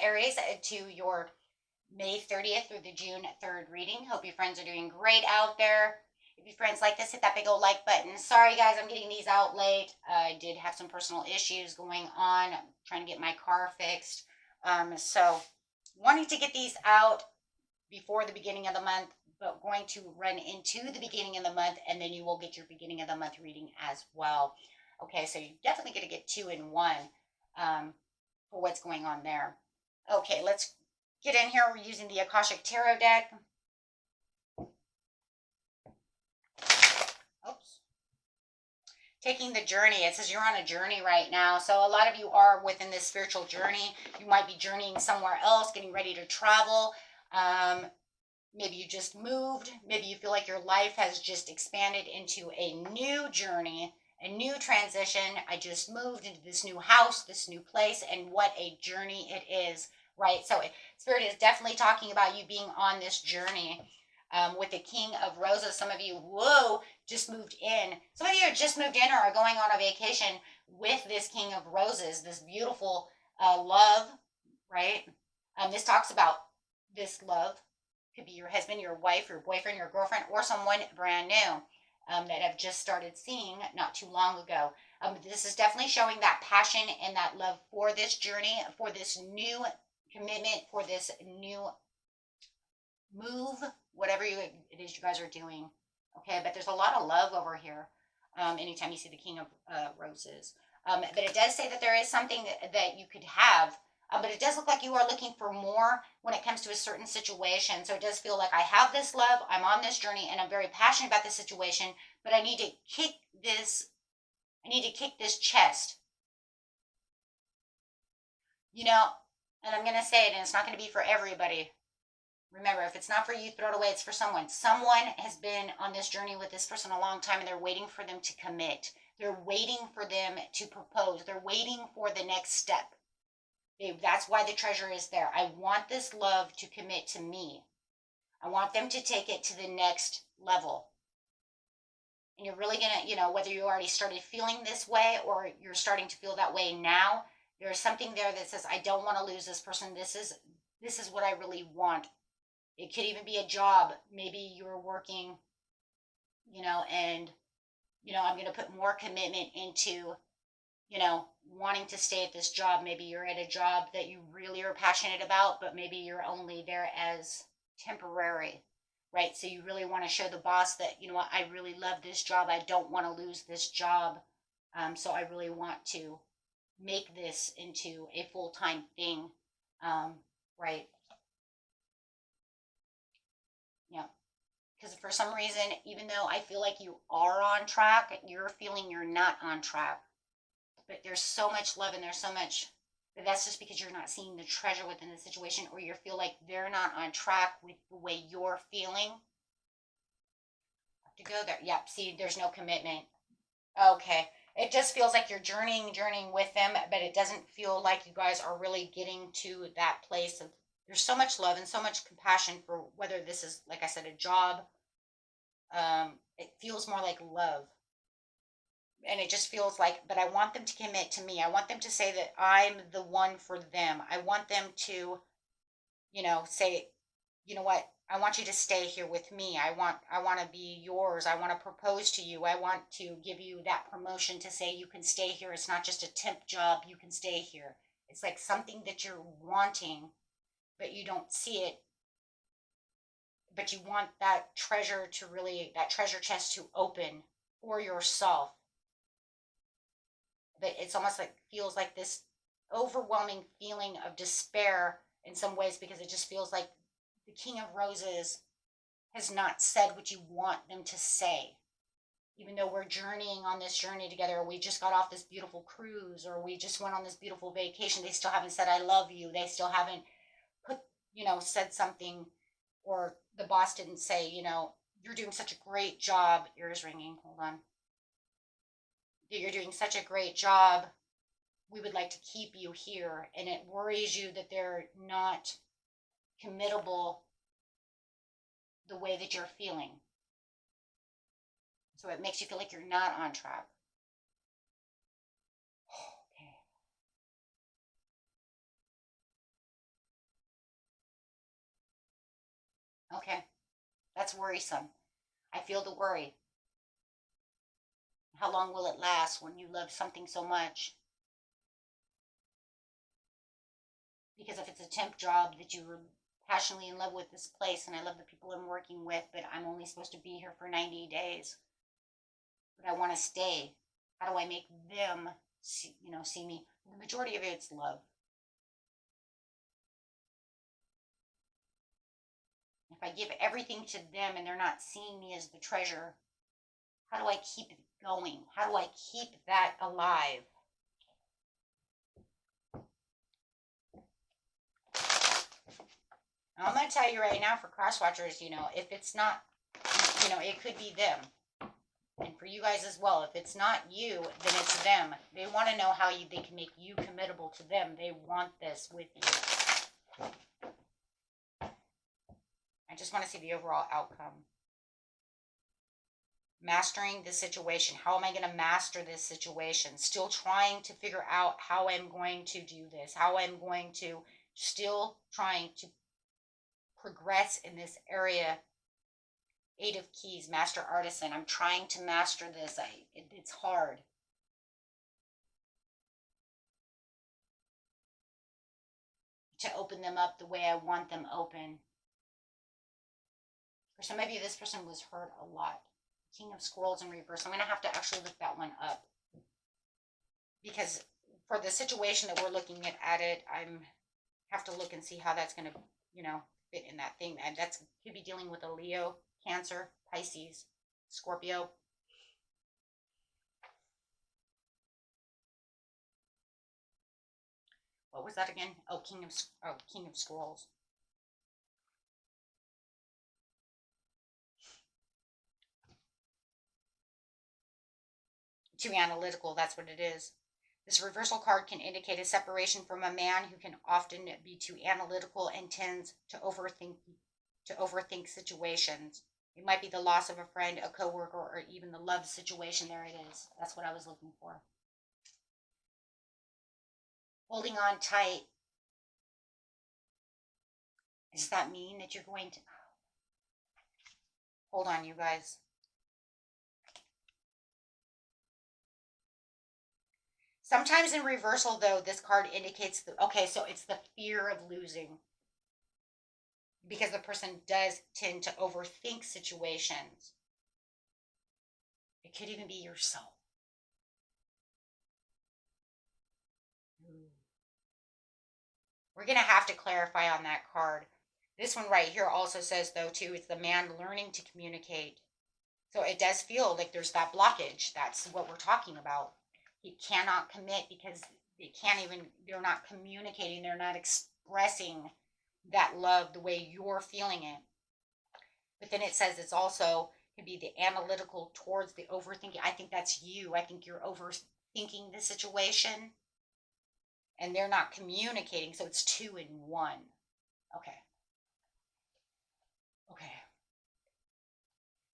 Aries, to your May 30th through the June 3rd reading. Hope your friends are doing great out there. If your friends like this, hit that big old like button. Sorry, guys, I'm getting these out late. I did have some personal issues going on. I'm trying to get my car fixed. So wanting to get these out before the beginning of the month, but going to run into the beginning of the month, and then you will get your beginning of the month reading as well. Okay, so you're definitely going to get 2 in 1 for what's going on there. Okay, let's get in here. We're using the Akashic Tarot deck. Oops. Taking the journey. It says you're on a journey right now. So a lot of you are within this spiritual journey. You might be journeying somewhere else, getting ready to travel. Maybe you just moved. Maybe you feel like your life has just expanded into a new journey, a new transition. I just moved into this new house, this new place, and what a journey it is, right? So Spirit is definitely talking about you being on this journey. With the King of Roses, some of you, whoa, just moved in. Some of you just moved in or are going on a vacation with this King of Roses, this beautiful love, right? This talks about this love. Could be your husband, your wife, your boyfriend, your girlfriend, or someone brand new that have just started seeing not too long ago. This is definitely showing that passion and that love for this journey, for this new commitment, for this new move, whatever it is you guys are doing. Okay, but there's a lot of love over here anytime you see the King of Roses. But it does say that there is something that you could have. But it does look like you are looking for more when it comes to a certain situation. So it does feel like I have this love, I'm on this journey, and I'm very passionate about this situation, but I need to kick this chest. You know, and I'm going to say it, and it's not going to be for everybody. Remember, if it's not for you, throw it away. It's for someone. Someone has been on this journey with this person a long time, and they're waiting for them to commit. They're waiting for them to propose. They're waiting for the next step. That's why the treasure is there. I want this love to commit to me. I want them to take it to the next level. And you're really going to, whether you already started feeling this way or you're starting to feel that way now, there's something there that says, I don't want to lose this person. This is what I really want. It could even be a job. Maybe you're working, and, I'm going to put more commitment into wanting to stay at this job. Maybe you're at a job that you really are passionate about, but maybe you're only there as temporary, right? So you really want to show the boss that, what, I really love this job. I don't want to lose this job. So I really want to make this into a full-time thing, right? Yeah. Because for some reason, even though I feel like you are on track, you're feeling you're not on track. But there's so much love and there's so much, but that's just because you're not seeing the treasure within the situation, or you feel like they're not on track with the way you're feeling. Have to go there. Yep. See, there's no commitment. Okay. It just feels like you're journeying with them, but it doesn't feel like you guys are really getting to that place of, there's so much love and so much compassion for whether this is, like I said, a job. It feels more like love. And it just feels like, but I want them to commit to me. I want them to say that I'm the one for them. I want them to, say, you know what? I want you to stay here with me. I want to be yours. I want to propose to you. I want to give you that promotion to say you can stay here. It's not just a temp job. You can stay here. It's like something that you're wanting, but you don't see it. But you want that treasure chest to open for yourself. But it's almost like, feels like this overwhelming feeling of despair in some ways, because it just feels like the King of Roses has not said what you want them to say. Even though we're journeying on this journey together, or we just got off this beautiful cruise, or we just went on this beautiful vacation, they still haven't said I love you. They still haven't put, said something, or the boss didn't say, you're doing such a great job. Ears ringing. Hold on. You're doing such a great job. We would like to keep you here. And it worries you that they're not committable the way that you're feeling. So it makes you feel like you're not on track. Okay. That's worrisome. I feel the worry. How long will it last when you love something so much? Because if it's a temp job that you were passionately in love with this place and I love the people I'm working with, but I'm only supposed to be here for 90 days, but I want to stay. How do I make them see me? The majority of it's love. If I give everything to them and they're not seeing me as the treasure, how do I keep it going? How do I keep that alive? I'm going to tell you right now for cross watchers, if it's not, it could be them. And for you guys as well, if it's not you, then it's them. They want to know how they can make you committable to them. They want this with you. I just want to see the overall outcome. Mastering the situation. How am I going to master this situation? Still trying to figure out how I'm going to do this. How I'm going to still trying to progress in this area. 8 of Keys, Master Artisan. I'm trying to master this. It's hard. To open them up the way I want them open. For some of you, this person was hurt a lot. King of Squirrels in reverse. I'm going to have to actually look that one up. Because for the situation that we're looking at it, I have to look and see how that's going to, fit in that thing. And that's could be dealing with a Leo, Cancer, Pisces, Scorpio. What was that again? Oh, King of Scrolls. Too analytical, that's what it is. This reversal card can indicate a separation from a man who can often be too analytical and tends to overthink situations. It might be the loss of a friend, a coworker, or even the love situation. There it is. That's what I was looking for. Holding on tight. Does that mean that you're going to... Hold on, you guys. Sometimes in reversal, though, this card indicates so it's the fear of losing. Because the person does tend to overthink situations. It could even be yourself. We're going to have to clarify on that card. This one right here also says, though, too, it's the man learning to communicate. So it does feel like there's that blockage. That's what we're talking about. He cannot commit because they're not communicating. They're not expressing that love the way you're feeling it. But then it says it's also can be the analytical towards the overthinking. I think that's you. I think you're overthinking the situation and they're not communicating. So it's 2 in 1. Okay.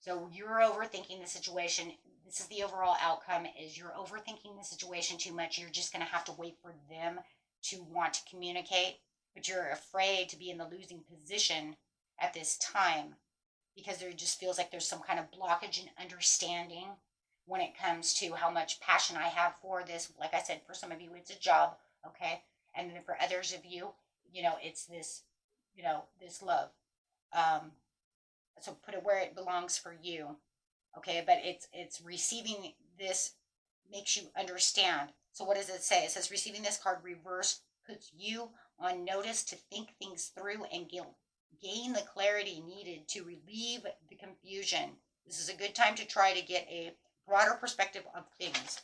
So you're overthinking the situation. This is the overall outcome is you're overthinking the situation too much. You're just going to have to wait for them to want to communicate, but you're afraid to be in the losing position at this time because there just feels like there's some kind of blockage in understanding when it comes to how much passion I have for this. Like I said, for some of you, it's a job, okay? And then for others of you, it's this, this love. So put it where it belongs for you, okay? But it's receiving this makes you understand. So what does it say? It says receiving this card reversed puts you on notice to think things through and gain the clarity needed to relieve the confusion. This is a good time to try to get a broader perspective of things.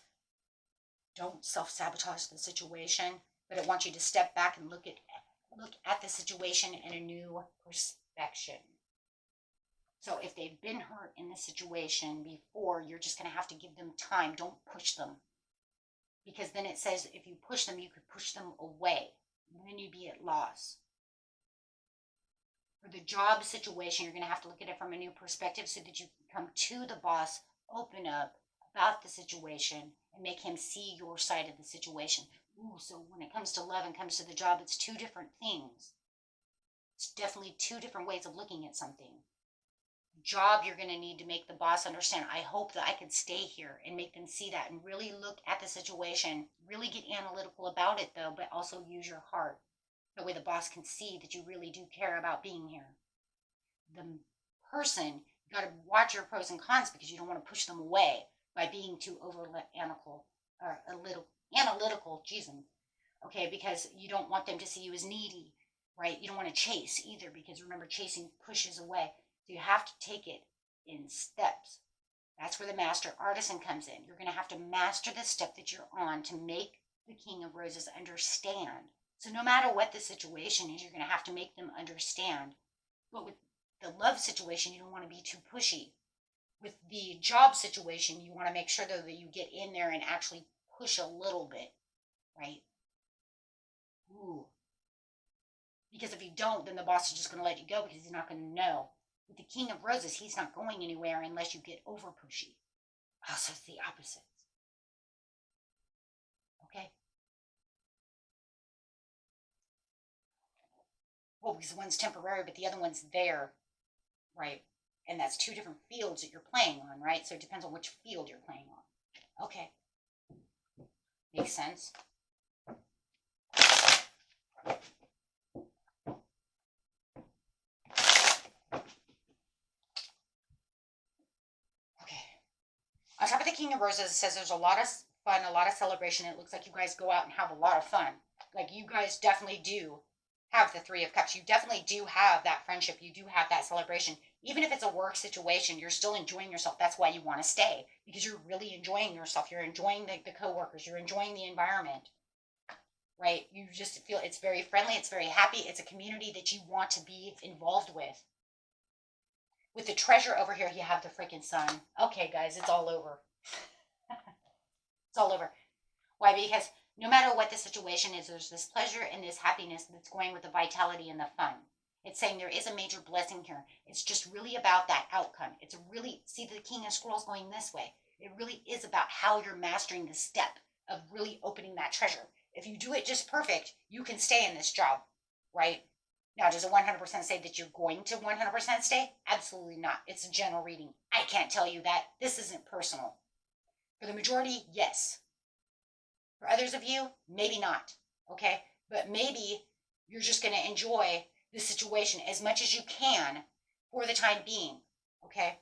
Don't self-sabotage the situation, but it wants you to step back and look at the situation in a new perspective. So if they've been hurt in this situation before, you're just going to have to give them time. Don't push them. Because then it says if you push them, you could push them away. And then you'd be at loss. For the job situation, you're going to have to look at it from a new perspective so that you can come to the boss, open up about the situation, and make him see your side of the situation. So when it comes to love and comes to the job, it's 2 different things. It's definitely 2 different ways of looking at something. job you're going to need to make the boss understand. I hope that I can stay here and make them see that and really look at the situation, really get analytical about it though, but also use your heart. That way the boss can see that you really do care about being here. The person, you got to watch your pros and cons because you don't want to push them away by being too over analytical or a little analytical, okay, because you don't want them to see you as needy, right? You don't want to chase either because remember, chasing pushes away. So you have to take it in steps. That's where the master artisan comes in. You're going to have to master the step that you're on to make the King of Roses understand. So no matter what the situation is, you're going to have to make them understand. But with the love situation, you don't want to be too pushy. With the job situation, you want to make sure though that you get in there and actually push a little bit, right? Ooh. Because if you don't, then the boss is just going to let you go because he's not going to know. With the King of Roses, he's not going anywhere unless you get over pushy. So it's the opposite. Okay? Well, because one's temporary, but the other one's there, right? And that's two different fields that you're playing on, right? So it depends on which field you're playing on. Okay. Makes sense. On top of the King of Roses, it says there's a lot of fun, a lot of celebration. It looks like you guys go out and have a lot of fun. Like you guys definitely do have the Three of Cups. You definitely do have that friendship. You do have that celebration. Even if it's a work situation, you're still enjoying yourself. That's why you want to stay because you're really enjoying yourself. You're enjoying the coworkers. You're enjoying the environment, right? You just feel it's very friendly. It's very happy. It's a community that you want to be involved with. With the treasure over here, you have the freaking sun. Okay, guys, it's all over. It's all over. Why? Because no matter what the situation is, there's this pleasure and this happiness that's going with the vitality and the fun. It's saying there is a major blessing here. It's just really about that outcome. It's really, see the King of Scrolls going this way. It really is about how you're mastering the step of really opening that treasure. If you do it just perfect, you can stay in this job, right? Now, does it 100% say that you're going to 100% stay? Absolutely not. It's a general reading. I can't tell you that. This isn't personal. For the majority, yes. For others of you, maybe not. Okay? But maybe you're just going to enjoy the situation as much as you can for the time being. Okay?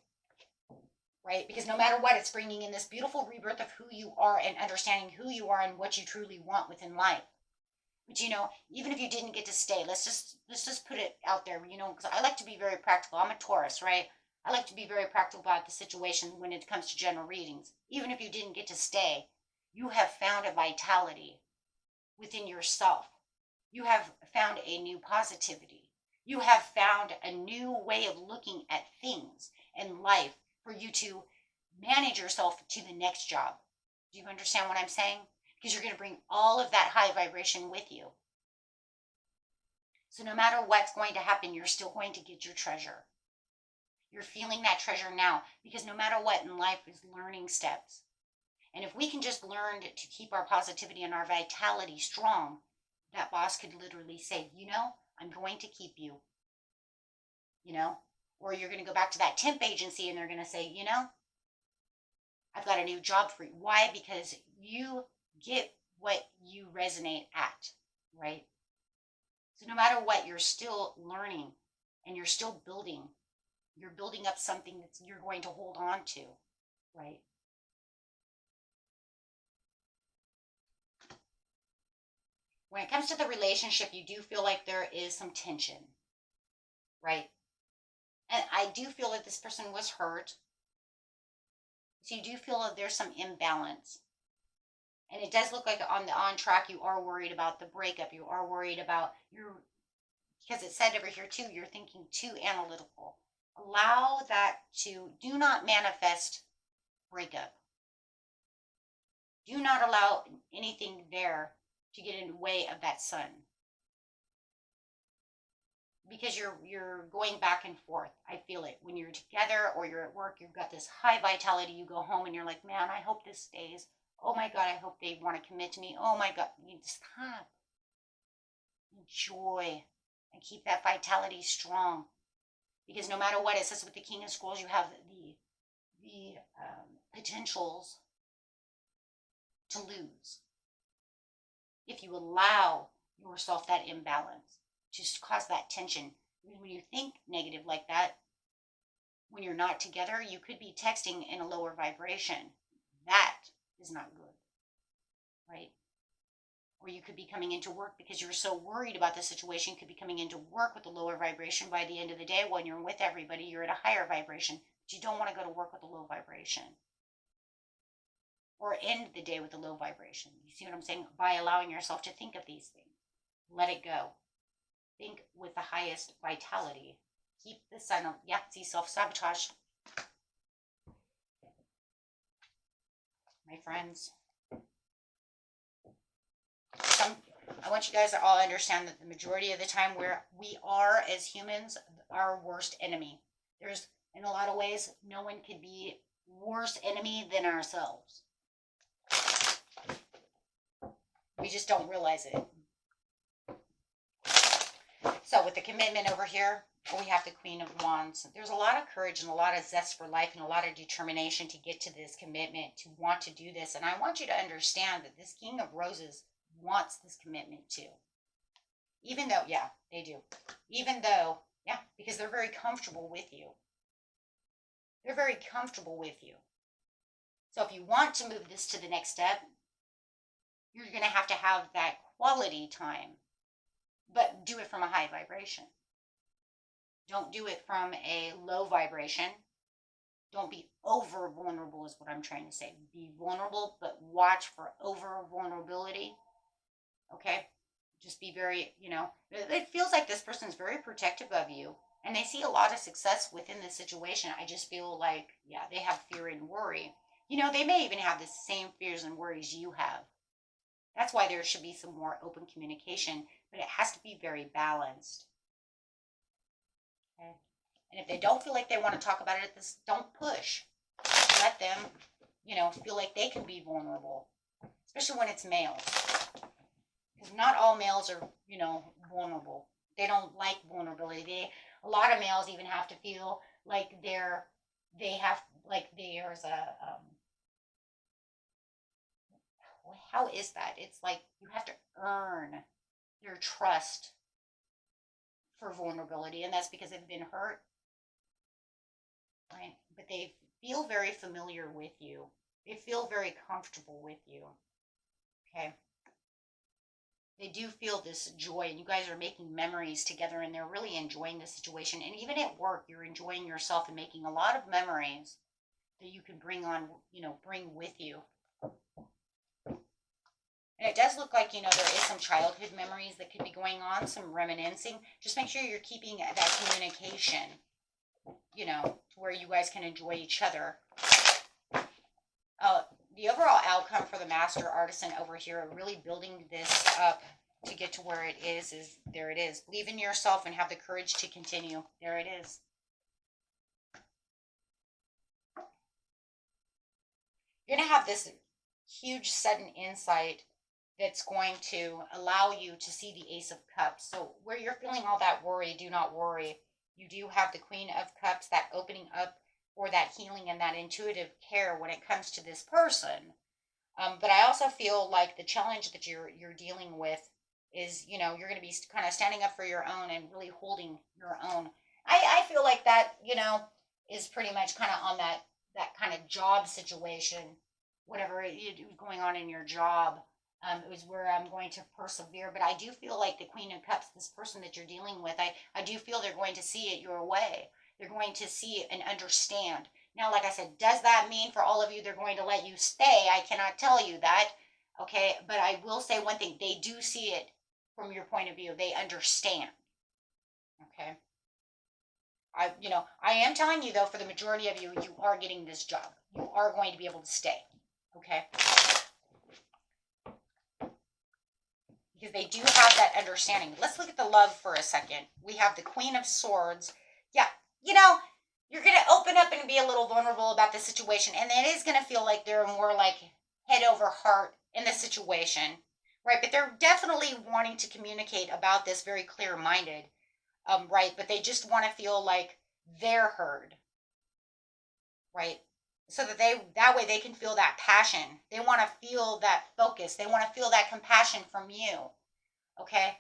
Right? Because no matter what, it's bringing in this beautiful rebirth of who you are and understanding who you are and what you truly want within life. But even if you didn't get to stay, let's just put it out there, because I like to be very practical. I'm a Taurus, right? I like to be very practical about the situation when it comes to general readings. Even if you didn't get to stay, you have found a vitality within yourself. You have found a new positivity. You have found a new way of looking at things and life for you to manage yourself to the next job. Do you understand what I'm saying? Because you're going to bring all of that high vibration with you. So no matter what's going to happen, you're still going to get your treasure. You're feeling that treasure now because no matter what in life is learning steps. And if we can just learn to keep our positivity and our vitality strong, that boss could literally say, I'm going to keep you. Or you're going to go back to that temp agency and they're going to say, I've got a new job for you. Why? Because you get what you resonate at, right? So no matter what, you're still learning and you're still building. You're building up something that you're going to hold on to, right? When it comes to the relationship, you do feel like there is some tension, right? And I do feel that this person was hurt. So you do feel that there's some imbalance. And it does look like on track, you are worried about the breakup. You are worried about because it said over here too, you're thinking too analytical. Allow that do not manifest breakup. Do not allow anything there to get in the way of that sun. Because you're going back and forth. I feel it. When you're together or you're at work, you've got this high vitality. You go home and you're like, man, I hope this stays. Oh my God, I hope they want to commit to me. Oh my God, you just stop. Enjoy and keep that vitality strong. Because no matter what, it says with the King of Scrolls, you have the potentials to lose if you allow yourself that imbalance, to cause that tension. When you think negative like that, when you're not together, you could be texting in a lower vibration. That is not good, right? Or you could be coming into work because you're so worried about the situation. You could be coming into work with a lower vibration. By the end of the day, when you're with everybody, you're at a higher vibration. But you don't want to go to work with a low vibration. Or end the day with a low vibration. You see what I'm saying? By allowing yourself to think of these things. Let it go. Think with the highest vitality. Keep the sun up. Yeah, see, self-sabotage. My friends. I want you guys to all understand that the majority of the time we are, as humans, our worst enemy. There's, in a lot of ways, no one could be worse enemy than ourselves. We just don't realize it. So with the commitment over here, we have the Queen of Wands. There's a lot of courage and a lot of zest for life and a lot of determination to get to this commitment, to want to do this. And I want you to understand that this King of Roses wants this commitment too. Even though, yeah, they do. Even though, yeah, because they're very comfortable with you. They're very comfortable with you. So if you want to move this to the next step, you're going to have that quality time, but do it from a high vibration. Don't do it from a low vibration. Don't be over vulnerable is what I'm trying to say. Be vulnerable, but watch for over vulnerability. Okay? Just be very, it feels like this person is very protective of you and they see a lot of success within this situation. I just feel like, yeah, they have fear and worry. They may even have the same fears and worries you have. That's why there should be some more open communication, but it has to be very balanced. Okay? And if they don't feel like they want to talk about it, don't push. Let them, feel like they can be vulnerable, especially when it's males. Because not all males are, vulnerable. They don't like vulnerability. A lot of males even have to feel like there's a, how is that? It's like you have to earn their trust for vulnerability, and that's because they've been hurt, right? But they feel very familiar with you. They feel very comfortable with you, okay? They do feel this joy, and you guys are making memories together, and they're really enjoying the situation. And even at work, you're enjoying yourself and making a lot of memories that you can bring with you. And it does look like, there is some childhood memories that could be going on, some reminiscing. Just make sure you're keeping that communication, to where you guys can enjoy each other. The overall outcome for the Master Artisan over here, really building this up to get to where it is there it is. Believe in yourself and have the courage to continue. There it is. You're going to have this huge sudden insight that's going to allow you to see the Ace of Cups. So where you're feeling all that worry, do not worry. You do have the Queen of Cups, that opening up for that healing and that intuitive care when it comes to this person. But I also feel like the challenge that you're dealing with is, you're going to be kind of standing up for your own and really holding your own. I feel like that, is pretty much kind of on that kind of job situation, whatever is going on in your job. It was where I'm going to persevere. But I do feel like the Queen of Cups, this person that you're dealing with, I do feel they're going to see it your way. They're going to see it and understand. Now, like I said, does that mean for all of you they're going to let you stay? I cannot tell you that. Okay, but I will say one thing. They do see it from your point of view. They understand. Okay. I am telling you, though, for the majority of you, you are getting this job. You are going to be able to stay. Okay. Because they do have that understanding. Let's look at the love for a second. We have the Queen of Swords. Yeah, you're going to open up and be a little vulnerable about the situation. And it is going to feel like they're more like head over heart in the situation. Right? But they're definitely wanting to communicate about this very clear-minded. Right? But they just want to feel like they're heard, right? So that that way they can feel that passion. They want to feel that focus. They want to feel that compassion from you. Okay?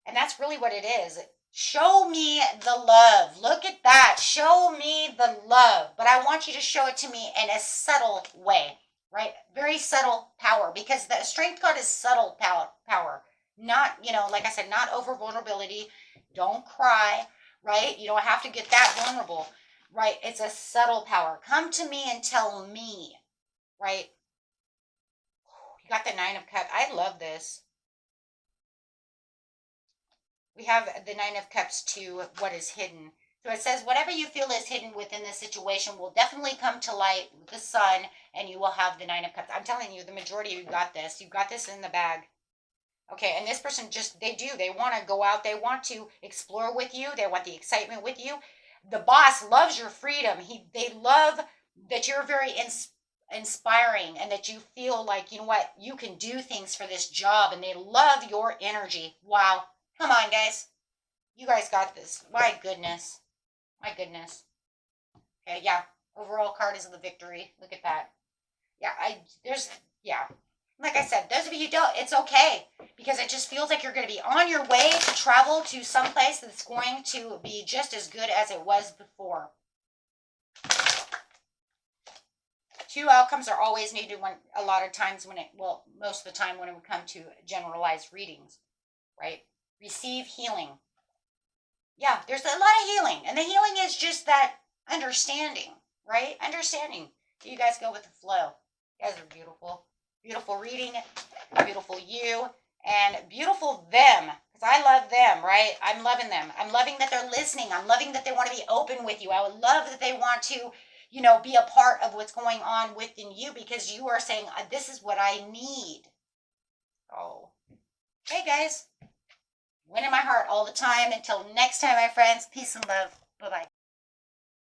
And that's really what it is. Show me the love. Look at that. Show me the love. But I want you to show it to me in a subtle way, right? Very subtle power, because the strength card is subtle power. Not, like I said, not over vulnerability. Don't cry, right? You don't have to get that vulnerable, right? It's a subtle power. Come to me and tell me, right? You got the Nine of Cups. I love this. We have the Nine of Cups to what is hidden. So it says, whatever you feel is hidden within this situation will definitely come to light with the sun, and you will have the Nine of Cups. I'm telling you, the majority of you got this. You got this in the bag. Okay, and this person they want to go out. They want to explore with you. They want the excitement with you. The boss loves your freedom. They love that you're very inspiring, and that you feel like, you know what, you can do things for this job, and they love your energy. Wow. Come on, guys. You guys got this. My goodness. My goodness. Okay, yeah. Overall card is the victory. Look at that. Yeah, yeah. Like I said, those of you who don't, it's okay. Because it just feels like you're going to be on your way to travel to someplace that's going to be just as good as it was before. Two outcomes are always needed a lot of times most of the time when it would come to generalized readings, right? Receive healing. Yeah, there's a lot of healing. And the healing is just that understanding, right? Understanding. You guys go with the flow. You guys are beautiful. Beautiful reading, beautiful you, and beautiful them. Because I love them, right? I'm loving them. I'm loving that they're listening. I'm loving that they want to be open with you. I would love that they want to, be a part of what's going on within you, because you are saying, this is what I need. Oh. Hey, guys. Win in my heart all the time. Until next time, my friends. Peace and love. Bye-bye.